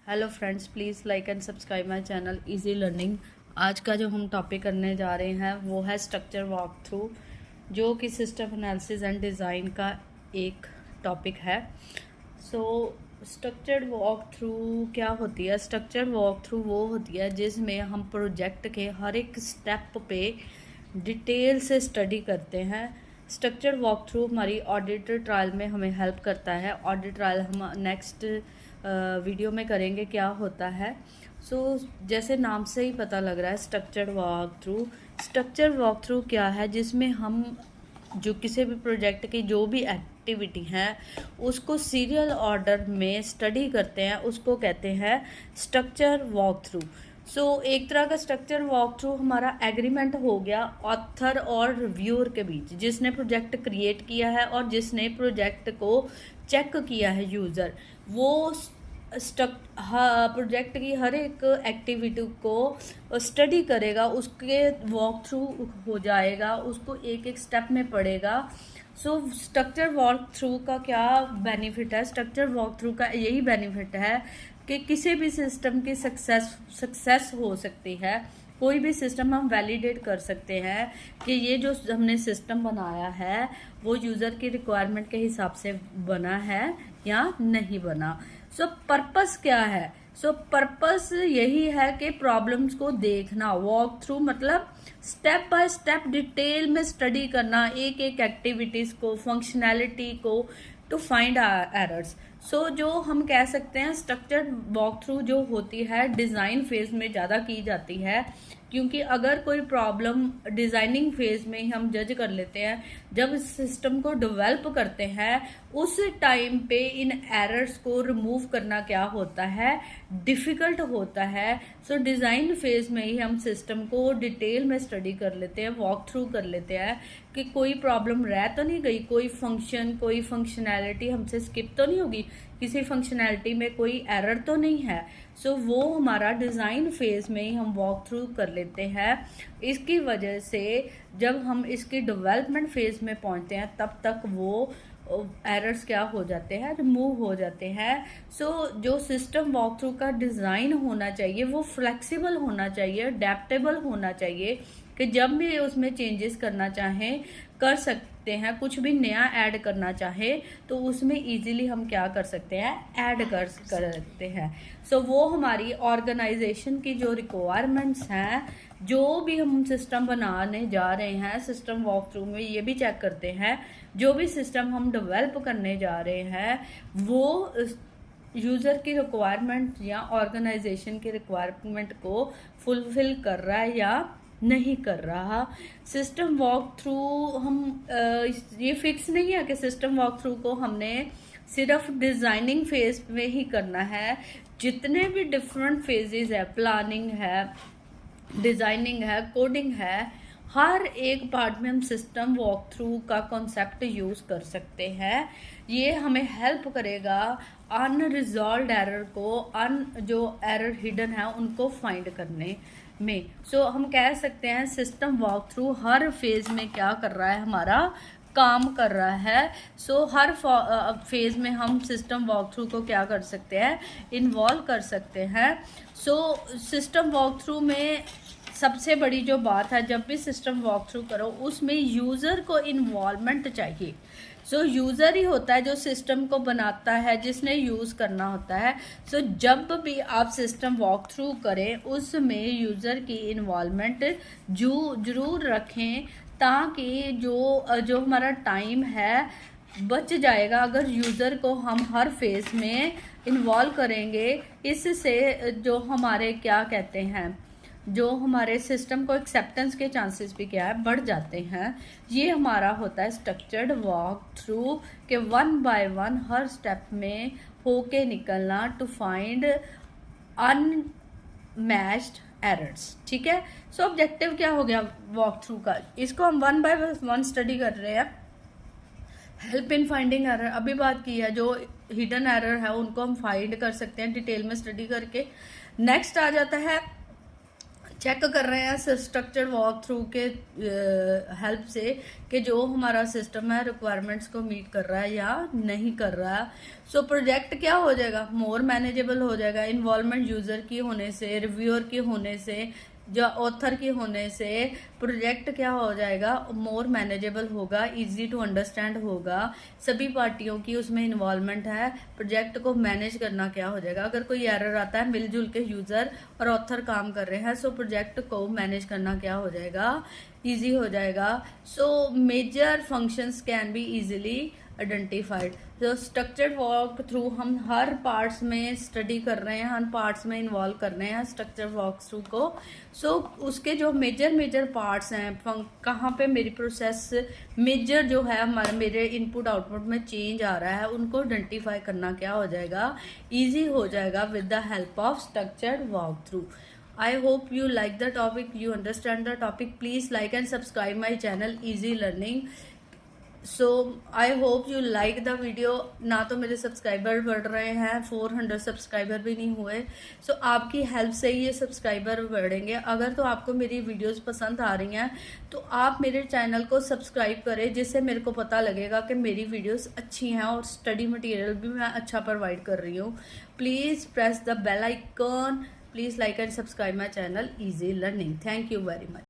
Hello friends, please like and subscribe my channel easy learning. आज का जो हम टॉपिक करने जा रहे हैं वो है स्ट्रक्चर वॉक थ्रू, जो कि सिस्टम एनालिसिस एंड डिज़ाइन का एक टॉपिक है। सो स्ट्रक्चर्ड वॉक थ्रू क्या होती है? स्ट्रक्चर्ड वॉक थ्रू वो होती है जिसमें हम प्रोजेक्ट के हर एक स्टेप पे डिटेल से स्टडी करते हैं। स्ट्रक्चर्ड वॉक थ्रू हमारी ऑडिट ट्रायल में हमें हेल्प करता है। ऑडिट ट्रायल हम नेक्स्ट वीडियो में करेंगे क्या होता है। जैसे नाम से ही पता लग रहा है structured walk through. Structured walk through क्या है? जिसमें हम जो किसी भी प्रोजेक्ट की जो भी एक्टिविटी है उसको सीरियल ऑर्डर में स्टडी करते हैं, उसको कहते हैं स्ट्रक्चर वॉक थ्रू। एक तरह का स्ट्रक्चर वॉक थ्रू हमारा एग्रीमेंट हो गया ऑथर और रिव्यूअर के बीच, जिसने प्रोजेक्ट क्रिएट किया है और जिसने प्रोजेक्ट को चेक किया है यूज़र। वो प्रोजेक्ट की हर एक एक्टिविटी को स्टडी करेगा, उसके वॉक थ्रू हो जाएगा, उसको एक एक स्टेप में पढ़ेगा। स्ट्रक्चर वॉक थ्रू का क्या बेनिफिट है? स्ट्रक्चर वॉक थ्रू का यही बेनिफिट है कि किसी भी सिस्टम की सक्सेस हो सकती है। कोई भी सिस्टम हम वैलिडेट कर सकते हैं कि ये जो हमने सिस्टम बनाया है वो यूज़र की रिक्वायरमेंट के हिसाब से बना है या नहीं बना। पर्पस क्या है? पर्पस यही है कि प्रॉब्लम्स को देखना। वॉक थ्रू मतलब स्टेप बाय स्टेप डिटेल में स्टडी करना एक एक एक्टिविटीज़ को, फंक्शनैलिटी को, टू फाइंड एरर्स। जो हम कह सकते हैं स्ट्रक्चर्ड वॉक थ्रू जो होती है डिज़ाइन फेज में ज़्यादा की जाती है, क्योंकि अगर कोई प्रॉब्लम डिज़ाइनिंग फेज में ही हम जज कर लेते हैं, जब सिस्टम को डेवलप करते हैं उस टाइम पे इन एरर्स को रिमूव करना क्या होता है, डिफ़िकल्ट होता है। डिज़ाइन फेज में ही हम सिस्टम को डिटेल में स्टडी कर लेते हैं, वॉक थ्रू कर लेते हैं कि कोई प्रॉब्लम रह तो नहीं गई, कोई फंक्शन, कोई फंक्शनैलिटी हमसे स्किप तो नहीं होगी, किसी फंक्शनैलिटी में कोई एरर तो नहीं है। वो हमारा डिज़ाइन फेज में ही हम वॉक थ्रू कर लेते हैं। इसकी वजह से जब हम इसकी डेवलपमेंट फेज में पहुंचते हैं तब तक वो एरर्स क्या हो जाते हैं, रिमूव हो जाते हैं। जो सिस्टम वॉक थ्रू का डिज़ाइन होना चाहिए वो फ्लेक्सिबल होना चाहिए, अडेप्टेबल होना चाहिए, कि जब भी उसमें चेंजेस करना चाहें कर सकते हैं, कुछ भी नया ऐड करना चाहे तो उसमें इजीली हम क्या कर सकते हैं, ऐड कर सकते हैं। वो हमारी ऑर्गेनाइजेशन की जो रिक्वायरमेंट्स हैं, जो भी हम सिस्टम बनाने जा रहे हैं, सिस्टम वॉक थ्रू में ये भी चेक करते हैं जो भी सिस्टम हम डेवलप करने जा रहे हैं वो यूज़र की रिक्वायरमेंट या ऑर्गेनाइजेशन की रिक्वायरमेंट को फुलफिल कर रहा है या नहीं कर रहा। सिस्टम वॉक थ्रू हम ये फिक्स नहीं है कि सिस्टम वॉक थ्रू को हमने सिर्फ डिज़ाइनिंग फेज में ही करना है। जितने भी डिफरेंट फेजेस है, प्लानिंग है, डिज़ाइनिंग है, कोडिंग है, हर एक पार्ट में हम सिस्टम वॉक थ्रू का कॉन्सेप्ट यूज़ कर सकते हैं। ये हमें हेल्प करेगा अनरिजॉल्व्ड एरर को, जो एरर हिडन है उनको फाइंड करने में। हम कह सकते हैं सिस्टम वॉक थ्रू हर फेज में क्या कर रहा है, हमारा काम कर रहा है। हर फेज में हम सिस्टम वॉक थ्रू को क्या कर सकते हैं, इन्वॉल्व कर सकते हैं। सिस्टम वॉक थ्रू में सबसे बड़ी जो बात है, जब भी सिस्टम वॉक थ्रू करो उसमें यूज़र को इन्वॉल्वमेंट चाहिए। यूज़र ही होता है जो सिस्टम को बनाता है, जिसने यूज़ करना होता है। जब भी आप सिस्टम वॉक थ्रू करें उसमें यूज़र की इन्वॉल्वमेंट जरूर रखें, ताकि जो हमारा टाइम है बच जाएगा अगर यूज़र को हम हर फेज में इन्वॉल्व करेंगे। इससे जो हमारे क्या कहते हैं, जो हमारे सिस्टम को एक्सेप्टेंस के चांसेस भी क्या है, बढ़ जाते हैं। ये हमारा होता है स्ट्रक्चर्ड वॉक थ्रू के one by one her step में होके निकलना, टू फाइंड अनमैच्ड एरर्स। ठीक है। ऑब्जेक्टिव क्या हो गया वॉक थ्रू का? इसको हम वन बाय वन स्टडी कर रहे हैं। हेल्प इन फाइंडिंग एरर अभी बात की है, जो हिडन एरर है उनको हम फाइंड कर सकते हैं डिटेल में स्टडी करके। नेक्स्ट आ जाता है चेक कर रहे हैं स्ट्रक्चर वॉक थ्रू के हेल्प से कि जो हमारा सिस्टम है रिक्वायरमेंट्स को मीट कर रहा है या नहीं कर रहा है। सो प्रोजेक्ट क्या हो जाएगा, मोर मैनेजेबल हो जाएगा। इन्वॉल्वमेंट यूजर की होने से, रिव्यूअर की होने से, जो ऑथर की होने से प्रोजेक्ट क्या हो जाएगा, मोर मैनेजेबल होगा, इजी टू अंडरस्टैंड होगा। सभी पार्टियों की उसमें इन्वॉल्वमेंट है, प्रोजेक्ट को मैनेज करना क्या हो जाएगा। अगर कोई एरर आता है, मिलजुल के यूजर और ऑथर काम कर रहे हैं, सो प्रोजेक्ट को मैनेज करना क्या हो जाएगा, इजी हो जाएगा। So major functions can be easily identified. जो स्ट्रक्चर्ड वॉक थ्रू हम हर पार्ट्स में स्टडी कर रहे हैं, हर पार्ट्स में इन्वॉल्व कर रहे हैं स्ट्रक्चर वॉक थ्रू को। सो उसके जो मेजर पार्ट्स हैं, कहाँ पे मेरी प्रोसेस मेजर जो है हमारे मेरे इनपुट आउटपुट में चेंज आ रहा है, उनको आइडेंटिफाई करना क्या हो जाएगा, ईजी हो जाएगा with the help of structured walk through. I hope you like the topic, you understand the topic. Please like and subscribe my channel Easy Learning. So I hope you like the video. ना तो मेरे subscriber बढ़ रहे हैं, 400 subscriber भी नहीं हुए। So आपकी हेल्प से ही ये सब्सक्राइबर बढ़ेंगे। अगर तो आपको मेरी वीडियोस पसंद आ रही हैं तो आप मेरे चैनल को सब्सक्राइब करें, जिससे मेरे को पता लगेगा कि मेरी वीडियोस अच्छी हैं और स्टडी मटेरियल भी मैं अच्छा प्रोवाइड कर रही हूँ। Please press the bell icon. Please like and subscribe my channel Easy Learning. Thank you very much.